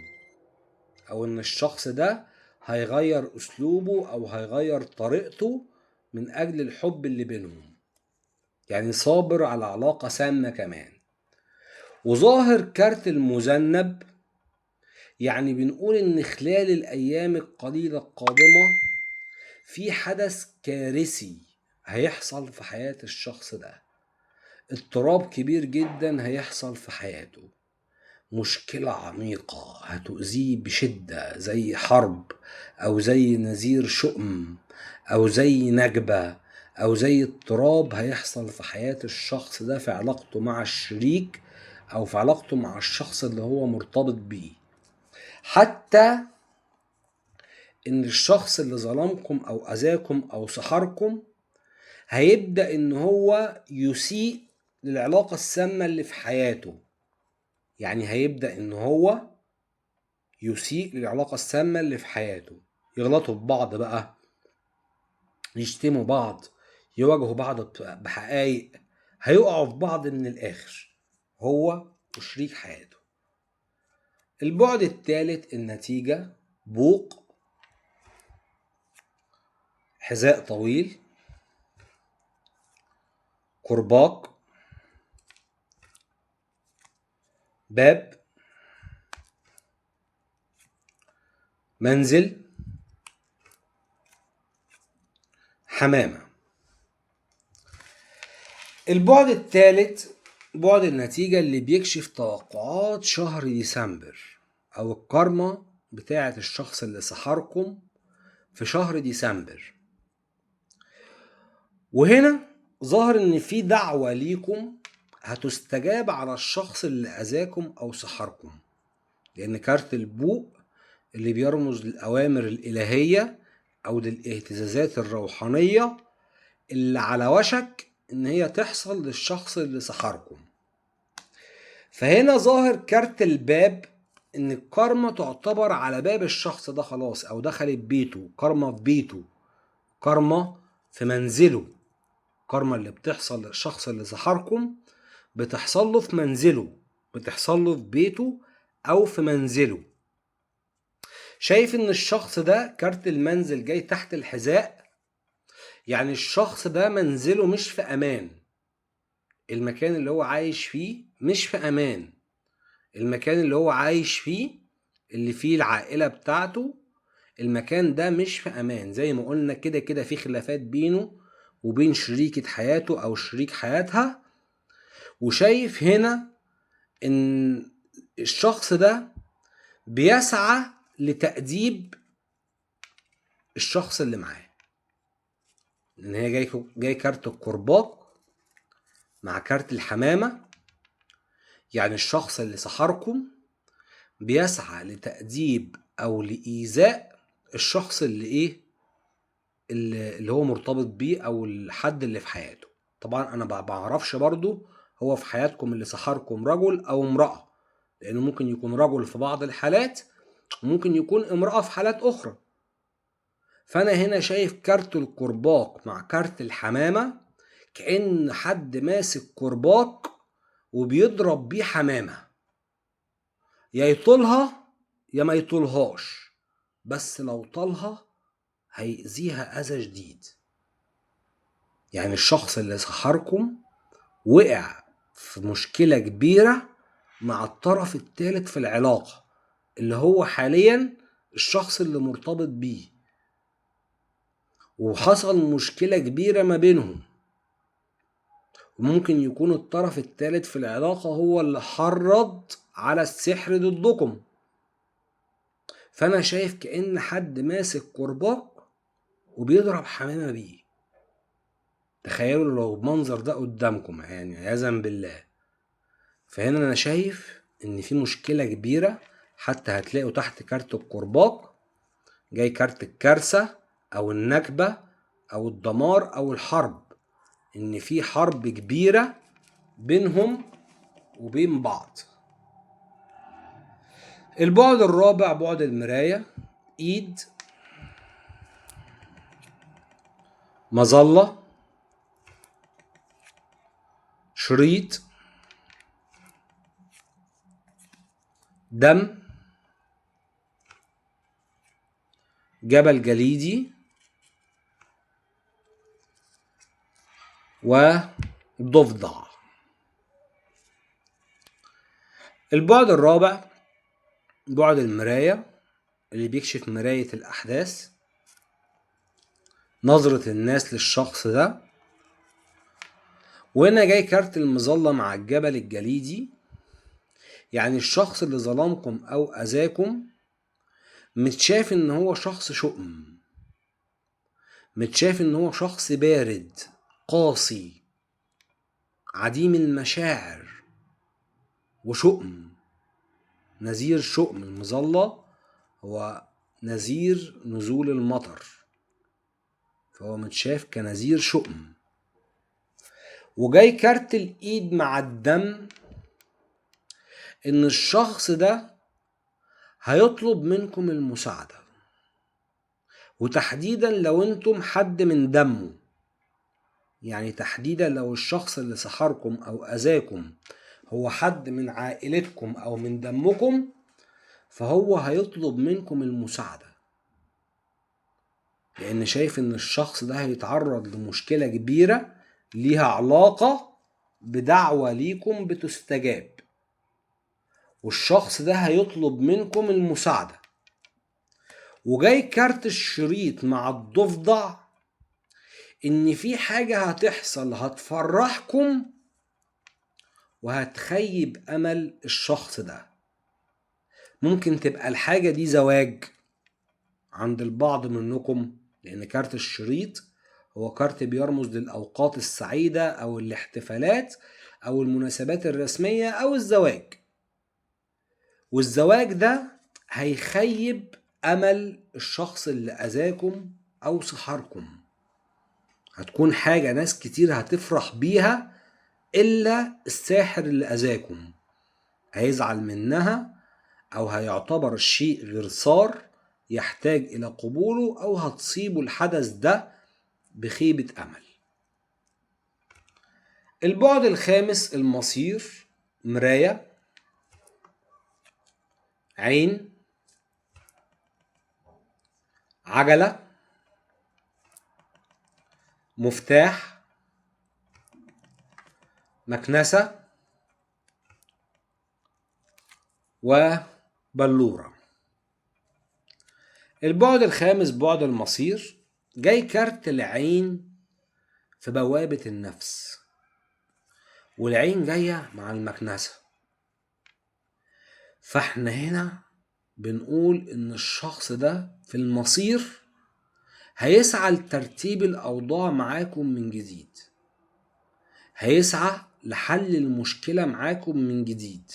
او ان الشخص ده هيغير اسلوبه او هيغير طريقته من اجل الحب اللي بينهم. يعني صابر على علاقة سامة كمان. وظاهر كارت المذنب، يعني بنقول ان خلال الايام القليلة القادمة في حدث كارثي هيحصل في حياة الشخص ده. اضطراب كبير جدا هيحصل في حياته، مشكلة عميقة هتؤذيه بشدة، زي حرب او زي نذير شؤم او زي نكبة او زي اضطراب هيحصل في حياة الشخص ده في علاقته مع الشريك او في علاقته مع الشخص اللي هو مرتبط بيه. حتى ان الشخص اللي ظلمكم او اذاكم او سحركم هيبدأ ان هو يسيء للعلاقة السامة اللي في حياته. يعني هيبدأ ان هو يسيء للعلاقة السامة اللي في حياته. يغلطوا ببعض بقى، يشتموا بعض، يواجهوا بعض بحقائق، هيقعوا في بعض من الاخر هو وشريك حياته. البعد الثالث النتيجة بوق، حذاء طويل، كرباج، باب، منزل، حمامة. البعد الثالث بعد النتيجة اللي بيكشف توقعات شهر ديسمبر او الكارما بتاعة الشخص اللي سحركم في شهر ديسمبر. وهنا ظاهر ان في دعوة ليكم هتستجاب على الشخص اللي اذاكم او سحركم، لان كارت البوق اللي بيرمز للأوامر الإلهية او للاهتزازات الروحانية اللي على وشك ان هي تحصل للشخص اللي سحركم. فهنا ظاهر كارت الباب، ان الكارما تعتبر على باب الشخص ده خلاص، او دخلت بيته، كارما في بيته، كارما في منزله. كارما اللي بتحصل للشخص اللي سحركم بتحصل له في منزله، بتحصل له في بيته او في منزله. شايف ان الشخص ده كارت المنزل جاي تحت الحذاء، يعني الشخص ده منزله مش في امان. المكان اللي هو عايش فيه مش في امان. المكان اللي هو عايش فيه اللي فيه العائلة بتاعته، المكان ده مش في امان. زي ما قلنا كده كده في خلافات بينه وبين شريكة حياته او شريك حياتها. وشايف هنا ان الشخص ده بيسعى لتأديب الشخص اللي معاه. ان هي جاي كارت الكرباج مع كارت الحمامة. يعني الشخص اللي سحركم بيسعى لتأديب او لإيذاء الشخص اللي هو مرتبط بيه او الحد اللي في حياته. طبعا انا بعرفش برضو هو في حياتكم اللي سحركم رجل او امرأة، لانه ممكن يكون رجل في بعض الحالات وممكن يكون امرأة في حالات اخرى. فانا هنا شايف كارت الكرباج مع كارت الحمامة، كأن حد ماسك كرباج وبيضرب بيه حمامة، يا يطولها يا ما يطولهاش، بس لو طالها هيأذيها أذى شديد. يعني الشخص اللي سحركم وقع في مشكلة كبيرة مع الطرف الثالث في العلاقة، اللي هو حاليا الشخص اللي مرتبط بيه، وحصل مشكلة كبيرة ما بينهم، وممكن يكون الطرف الثالث في العلاقة هو اللي حرض على السحر ضدكم. فأنا شايف كأن حد ماسك كرباج وبيضرب حمامة بيه. تخيلوا لو المنظر ده قدامكم، يعني عياذا بالله. فهنا أنا شايف إن في مشكلة كبيرة، حتى هتلاقوا تحت كارت الكرباج جاي كارت الكارثة أو النكبة أو الدمار أو الحرب، إن في حرب كبيرة بينهم وبين بعض. البعد الرابع بعد المراية، ايد، مظلة، شريط، دم، جبل جليدي، وضفدع. البعد الرابع بعد المراية، اللي بيكشف مراية الأحداث، نظرة الناس للشخص ده. وهنا جاي كارت المظلة مع الجبل الجليدي، يعني الشخص اللي ظلمكم أو أذاكم متشاف إن هو شخص شؤم، متشاف إن هو شخص بارد قاسي عديم المشاعر وشؤم، نذير شؤم. المظلة هو نذير نزول المطر، فهو متشاف كنذير شؤم. وجاي كارت الايد مع الدم، ان الشخص ده هيطلب منكم المساعدة، وتحديدا لو انتم حد من دمه. يعني تحديدا لو الشخص اللي سحركم او اذاكم هو حد من عائلتكم او من دمكم، فهو هيطلب منكم المساعدة، لان شايف ان الشخص ده هيتعرض لمشكلة كبيرة ليها علاقة بدعوة ليكم بتستجاب، والشخص ده هيطلب منكم المساعدة. وجاي كارت الشريط مع الضفدع، ان في حاجة هتحصل هتفرحكم وهتخيب امل الشخص ده. ممكن تبقى الحاجة دي زواج عند البعض منكم، لان كارت الشريط هو كارت بيرمز للأوقات السعيدة أو الاحتفالات أو المناسبات الرسمية أو الزواج. والزواج ده هيخيب أمل الشخص اللي أذاكم أو سحركم. هتكون حاجة ناس كتير هتفرح بيها، إلا الساحر اللي أذاكم هيزعل منها، أو هيعتبر الشيء غير صار يحتاج إلى قبوله، أو هتصيبه الحدث ده بخيبة أمل. البعد الخامس المصير، مراية، عين، عجلة، مفتاح، مكنسة، وبلورة. البعد الخامس بعد المصير، جاي كارت العين في بوابة النفس، والعين جاية مع المكنسة. فاحنا هنا بنقول ان الشخص ده في المصير هيسعى لترتيب الأوضاع معاكم من جديد، هيسعى لحل المشكلة معاكم من جديد،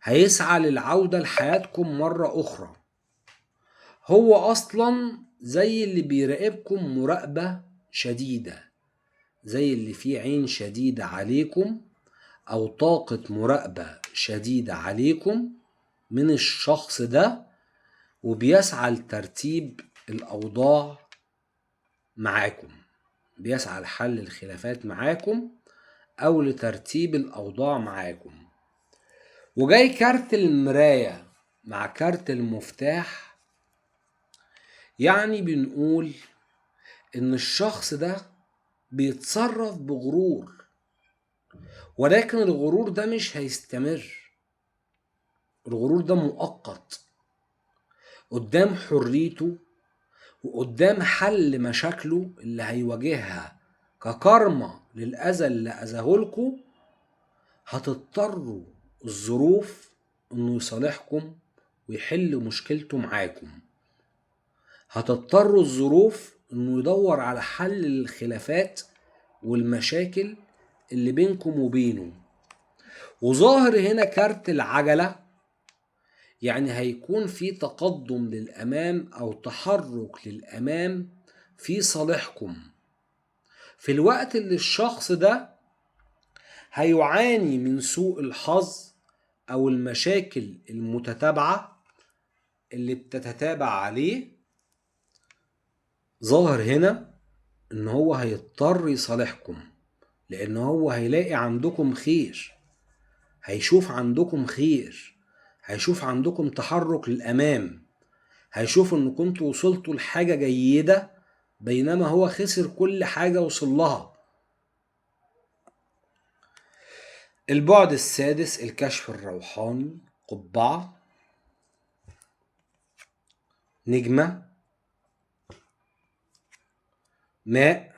هيسعى للعودة لحياتكم مرة أخرى. هو أصلا زي اللي بيراقبكم مراقبة شديدة، زي اللي فيه عين شديدة عليكم أو طاقة مراقبة شديدة عليكم من الشخص ده، وبيسعى لترتيب الأوضاع معاكم، بيسعى لحل الخلافات معاكم أو لترتيب الأوضاع معاكم. وجاي كارت المراية مع كارت المفتاح، يعني بنقول إن الشخص ده بيتصرف بغرور، ولكن الغرور ده مش هيستمر، الغرور ده مؤقت قدام حريته وقدام حل مشاكله اللي هيواجهها ككرمة للأذى اللي أذاهولكوا. هتضطروا الظروف إنه يصالحكم ويحل مشكلته معاكم، هتضطروا الظروف إنه يدور على حل للخلافات والمشاكل اللي بينكم وبينه. وظاهر هنا كارت العجلة، يعني هيكون في تقدم للأمام أو تحرك للأمام في صالحكم في الوقت اللي الشخص ده هيعاني من سوء الحظ أو المشاكل المتتابعة اللي بتتتابع عليه. ظاهر هنا إن هو هيضطر يصالحكم، لأن هو هيلاقي عندكم خير، هيشوف عندكم خير، هيشوف عندكم تحرك للأمام، هيشوف إن كنتوا وصلتوا لحاجة جيدة بينما هو خسر كل حاجة وصل لها. البعد السادس الكشف الروحاني، قبعة، نجمة، ماء،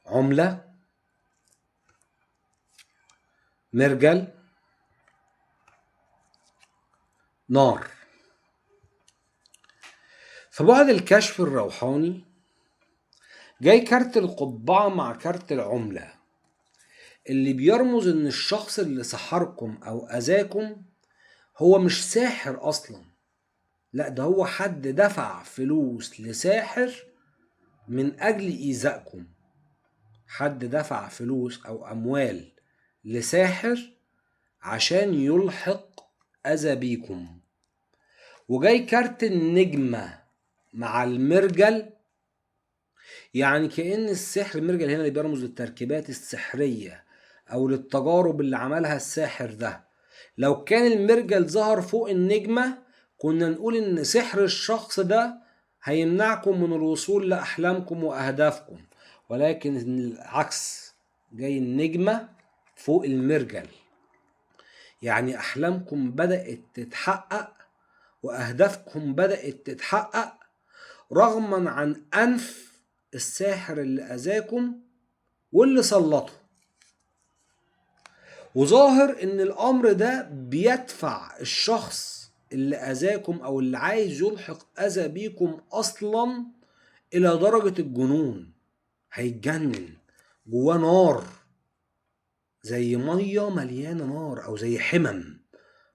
عملة، مرجل، نار. فبعد الكشف الروحاني جاي كارت القبعة مع كارت العملة، اللي بيرمز ان الشخص اللي سحركم او اذاكم هو مش ساحر اصلا، لا ده هو حد دفع فلوس لساحر من اجل ايذائكم، حد دفع فلوس او اموال لساحر عشان يلحق اذى بيكم. وجاي كارت النجمة مع المرجل، يعني كأن السحر، المرجل هنا اللي بيرمز للتركيبات السحرية او للتجارب اللي عملها الساحر ده. لو كان المرجل ظهر فوق النجمة كنا نقول ان سحر الشخص ده هيمنعكم من الوصول لأحلامكم وأهدافكم، ولكن العكس، جاي النجمة فوق المرجل، يعني أحلامكم بدأت تتحقق وأهدافكم بدأت تتحقق رغما عن أنف الساحر اللي أذاكم واللي سلطه. وظاهر ان الامر ده بيدفع الشخص اللي اذاكم او اللي عايز يلحق اذى بيكم اصلا الى درجة الجنون، هيتجنن، جواه نار، زي مية مليانة نار او زي حمم،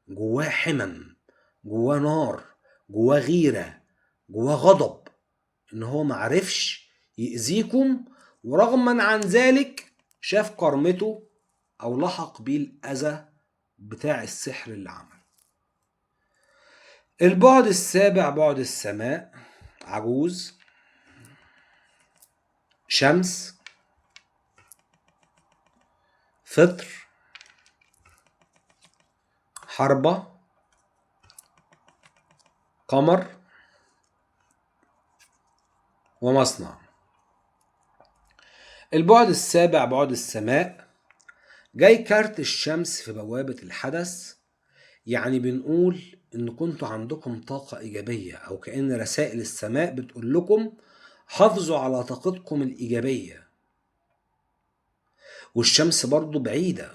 جواه حمم، جواه نار، جواه غيرة، جواه غضب ان هو معرفش يأذيكم، ورغما عن ذلك شاف كرمته او لحق بيه الاذى بتاع السحر اللي عمله. البعد السابع بعد السماء، عجوز، شمس، فطر، حربة، قمر، ومصنع. البعد السابع بعد السماء جاي كارت الشمس في بوابة الحدث، يعني بنقول ان كنتوا عندكم طاقة ايجابية، او كأن رسائل السماء بتقول لكم حافظوا على طاقتكم الايجابية. والشمس برضو بعيدة،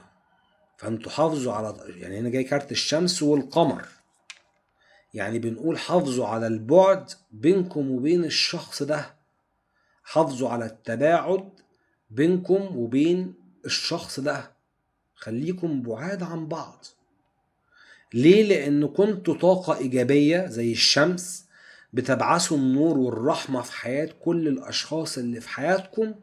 فانتوا حافظوا على، يعني هنا جاي كارت الشمس والقمر، يعني بنقول حافظوا على البعد بينكم وبين الشخص ده، حافظوا على التباعد بينكم وبين الشخص ده، خليكم بعاد عن بعض. ليه؟ لأن كنتوا طاقة إيجابية زي الشمس، بتبعثوا النور والرحمة في حياة كل الأشخاص اللي في حياتكم،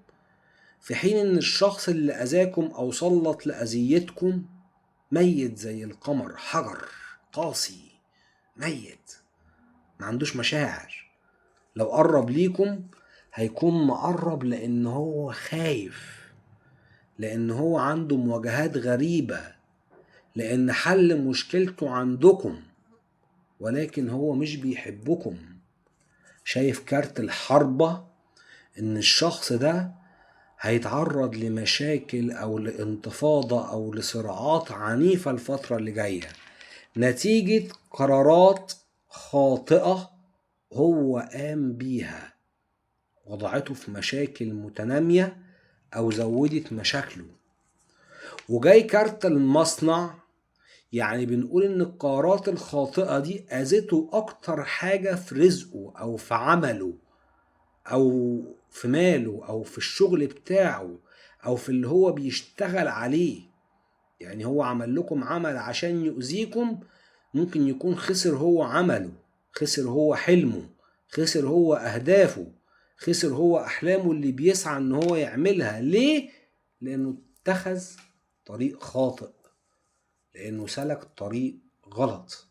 في حين إن الشخص اللي أذاكم أو سلط لأذيتكم ميت زي القمر، حجر قاسي ميت ما عندوش مشاعر. لو قرب ليكم هيكون مقرب لأن هو خايف، لأن هو عنده مواجهات غريبة، لأن حل مشكلته عندكم، ولكن هو مش بيحبكم. شايف كارت الحربة؟ إن الشخص ده هيتعرض لمشاكل أو لانتفاضة أو لصراعات عنيفة الفترة اللي جاية نتيجة قرارات خاطئة هو قام بيها، وضعته في مشاكل متنامية أو زودت مشاكله. وجاي كارت المصنع، يعني بنقول إن القرارات الخاطئة دي أذته أكتر حاجة في رزقه أو في عمله أو في ماله أو في الشغل بتاعه أو في اللي هو بيشتغل عليه. يعني هو عمل لكم عمل عشان يؤذيكم، ممكن يكون خسر هو عمله، خسر هو حلمه، خسر هو أهدافه، خسر هو أحلامه اللي بيسعى إن هو يعملها. ليه؟ لأنه اتخذ طريق خاطئ، لأنه سلك طريق غلط.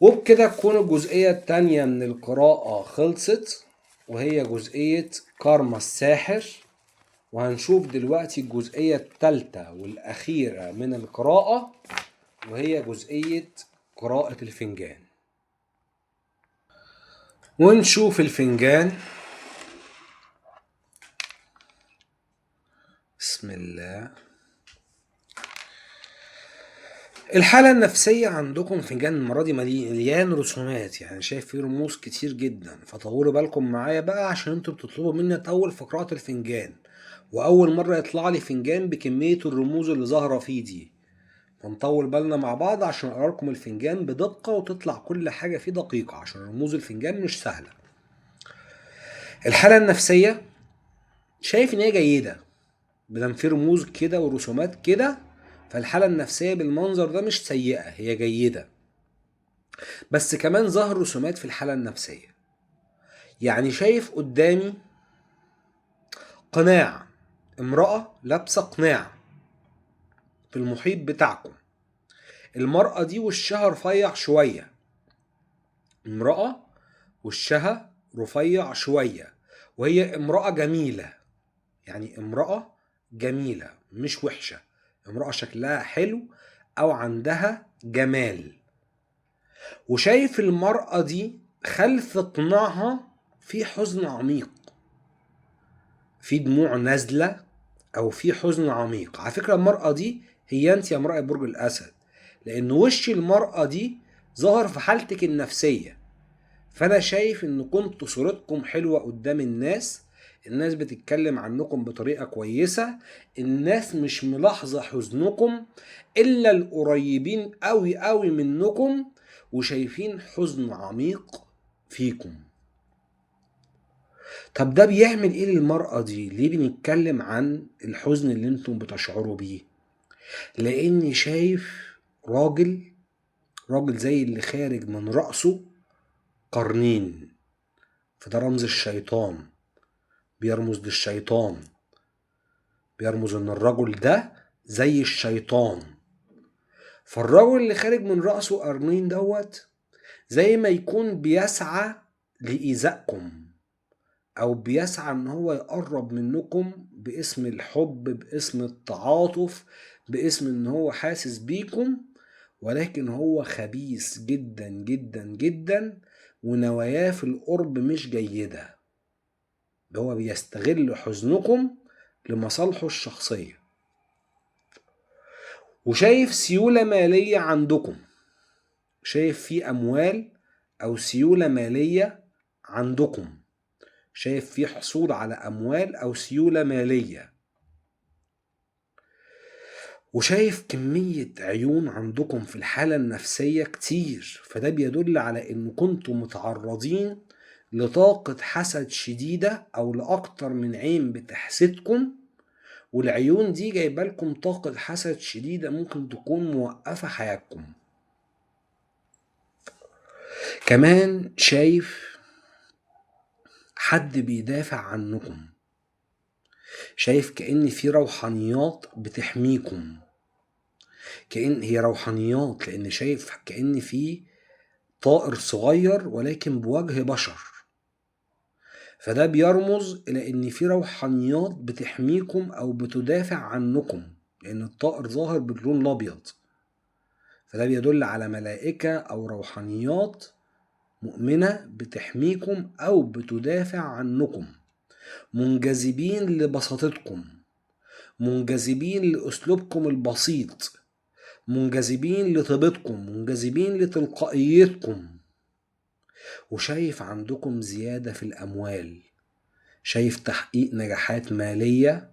وبكده تكون الجزئية التانية من القراءة خلصت، وهي جزئية كارما الساحر. وهنشوف دلوقتي الجزئية التالتة والأخيرة من القراءة، وهي جزئية قراءة الفنجان. ونشوف الفنجان. بسم الله. الحالة النفسية عندكم فنجان المرة دي مليان رسومات، يعني شايف فيه رموز كتير جدا، فطولوا بالكم معايا بقى عشان انتوا بتطلبوا مني اطول في قراءة الفنجان، واول مرة يطلع لي فنجان بكمية الرموز اللي ظاهرة فيه دي، فنطول بالنا مع بعض عشان اقرا لكم الفنجان بدقة وتطلع كل حاجة فيه دقيقة، عشان رموز الفنجان مش سهلة. الحالة النفسية شايف ان هي جيدة، بدل في رموز كده ورسومات كده، فالحالة النفسية بالمنظر ده مش سيئة، هي جيدة. بس كمان ظهر رسومات في الحالة النفسية. يعني شايف قدامي قناع، امرأة لابسة قناع في المحيط بتاعكم. المرأة دي وشها رفيع شوية، امرأة وشها رفيع شوية، وهي امرأة جميلة، يعني امرأة جميلة مش وحشة، امرأة شكلها حلو او عندها جمال. وشايف المرأة دي خلف قناعها في حزن عميق، في دموع نازلة او في حزن عميق. على فكرة المرأة دي هي انت يا امرأة برج الاسد، لان وش المرأة دي ظهر في حالتك النفسية. فانا شايف ان كنتوا صورتكم حلوة قدام الناس، الناس بتتكلم عنكم بطريقة كويسة، الناس مش ملاحظة حزنكم الا القريبين قوي قوي منكم، وشايفين حزن عميق فيكم. طب ده بيعمل ايه للمرأة دي؟ ليه بنتكلم عن الحزن اللي انتم بتشعروا بيه؟ لاني شايف راجل زي اللي خارج من رأسه قرنين، فده رمز الشيطان، بيرمز للشيطان، بيرمز ان الرجل ده زي الشيطان. فالرجل اللي خارج من رأسه قرنين دوت زي ما يكون بيسعى لإيذائكم، او بيسعى ان هو يقرب منكم باسم الحب، باسم التعاطف، باسم ان هو حاسس بيكم، ولكن هو خبيث جدا جدا جدا، ونواياه في القرب مش جيدة. هو بيستغل حزنكم لمصالحه الشخصية. وشايف سيولة مالية عندكم، شايف في أموال أو سيولة مالية عندكم، شايف في حصول على أموال أو سيولة مالية. وشايف كمية عيون عندكم في الحالة النفسية كتير، فده بيدل على ان كنتم متعرضين لطاقة حسد شديدة او لأكتر من عين بتحسدكم، والعيون دي جايبالكم طاقة حسد شديدة ممكن تكون موقفة حياتكم. كمان شايف حد بيدافع عنكم، شايف كأن في روحانيات بتحميكم، كأن هي روحانيات، لأن شايف كأن في طائر صغير ولكن بوجه بشر، فده بيرمز إلى إن في روحانيات بتحميكم أو بتدافع عنكم، لأن الطائر ظاهر باللون الأبيض، فده بيدل على ملائكة أو روحانيات مؤمنة بتحميكم أو بتدافع عنكم، منجذبين لبساطتكم، منجذبين لأسلوبكم البسيط، منجذبين لطيبتكم، منجذبين لتلقائيتكم. وشايف عندكم زيادة في الأموال، شايف تحقيق نجاحات مالية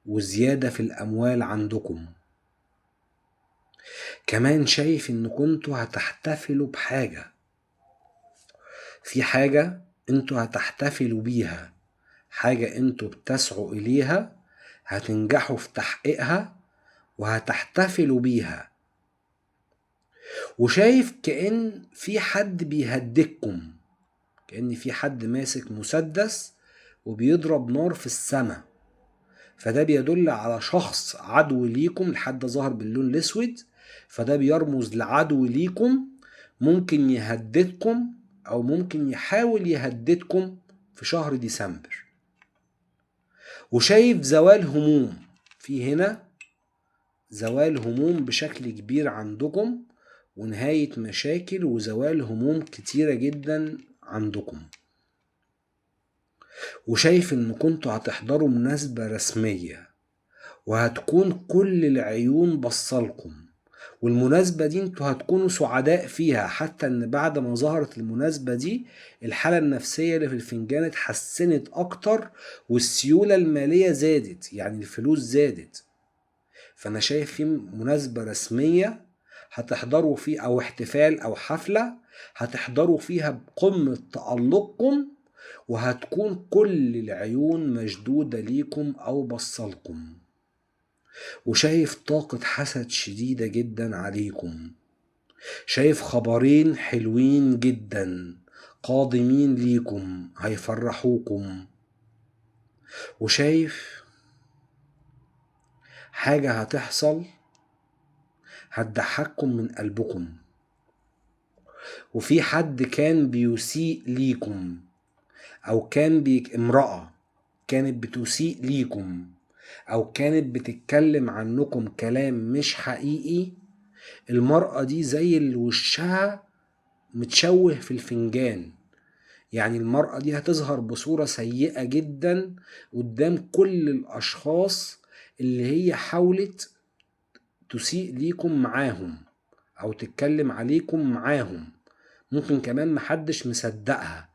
وزيادة في الأموال عندكم. كمان شايف إن كنتوا هتحتفلوا بحاجة، في حاجة انتوا هتحتفلوا بيها، حاجة انتوا بتسعوا إليها، هتنجحوا في تحقيقها وهتحتفلوا بيها. وشايف كأن في حد بيهددكم، كأن في حد ماسك مسدس وبيضرب نار في السماء، فده بيدل على شخص عدو ليكم، الحد ظهر باللون الأسود، فده بيرمز لعدو ليكم ممكن يهددكم أو ممكن يحاول يهددكم في شهر ديسمبر. وشايف زوال هموم، في هنا زوال هموم بشكل كبير عندكم، ونهاية مشاكل وزوال هموم كتيرة جدا عندكم. وشايف ان كنتوا هتحضروا مناسبة رسمية وهتكون كل العيون بصلكم، والمناسبة دي انتوا هتكونوا سعداء فيها، حتى ان بعد ما ظهرت المناسبة دي الحالة النفسية اللي في الفنجان اتحسنت اكتر والسيولة المالية زادت، يعني الفلوس زادت. فانا شايف في مناسبة رسمية هتحضروا فيه او احتفال او حفلة هتحضروا فيها بقمة تألقكم، وهتكون كل العيون مشدودة ليكم او بصلكم. وشايف طاقة حسد شديدة جدا عليكم، شايف خبرين حلوين جدا قادمين ليكم هيفرحوكم. وشايف حاجة هتحصل هتضحككم من قلبكم، وفي حد كان بيسيء ليكم او كان امرأة كانت بتسيء ليكم او كانت بتتكلم عنكم كلام مش حقيقي. المرأة دي زي اللي وشها متشوه في الفنجان، يعني المرأة دي هتظهر بصورة سيئة جدا قدام كل الاشخاص اللي هي حاولت تسيء ليكم معاهم او تتكلم عليكم معاهم. ممكن كمان محدش مصدقها،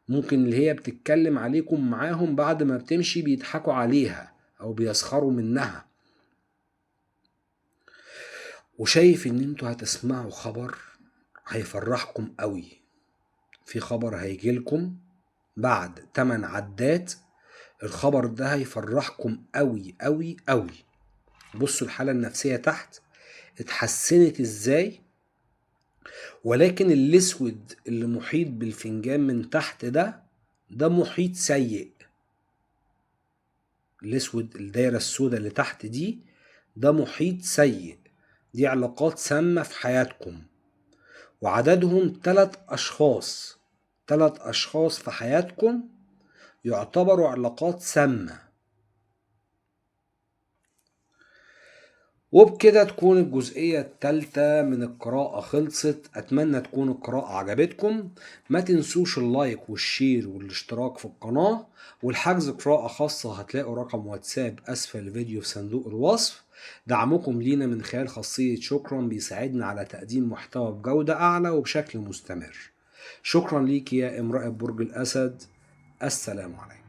ممكن اللي هي بتتكلم عليكم معاهم بعد ما بتمشي بيضحكوا عليها او بيسخروا منها. وشايف ان انتوا هتسمعوا خبر هيفرحكم قوي، في خبر هيجيلكم بعد 8 عدات، الخبر ده هيفرحكم قوي قوي قوي. بصوا الحالة النفسية تحت اتحسنت ازاي، ولكن الاسود اللي محيط بالفنجان من تحت ده محيط سيء. الاسود الدايرة السوداء اللي تحت ده محيط سيء، دي علاقات سامة في حياتكم، وعددهم 3 أشخاص، 3 أشخاص في حياتكم يعتبروا علاقات سامة. وبكده تكون الجزئية الثالثة من القراءة خلصت. أتمنى تكون القراءة عجبتكم، ما تنسوش اللايك والشير والاشتراك في القناة، والحجز قراءة خاصة هتلاقوا رقم واتساب أسفل الفيديو في صندوق الوصف. دعمكم لينا من خلال خاصية شكرا بيساعدنا على تقديم محتوى بجودة أعلى وبشكل مستمر. شكرا ليك يا امرأة برج الأسد، السلام عليكم.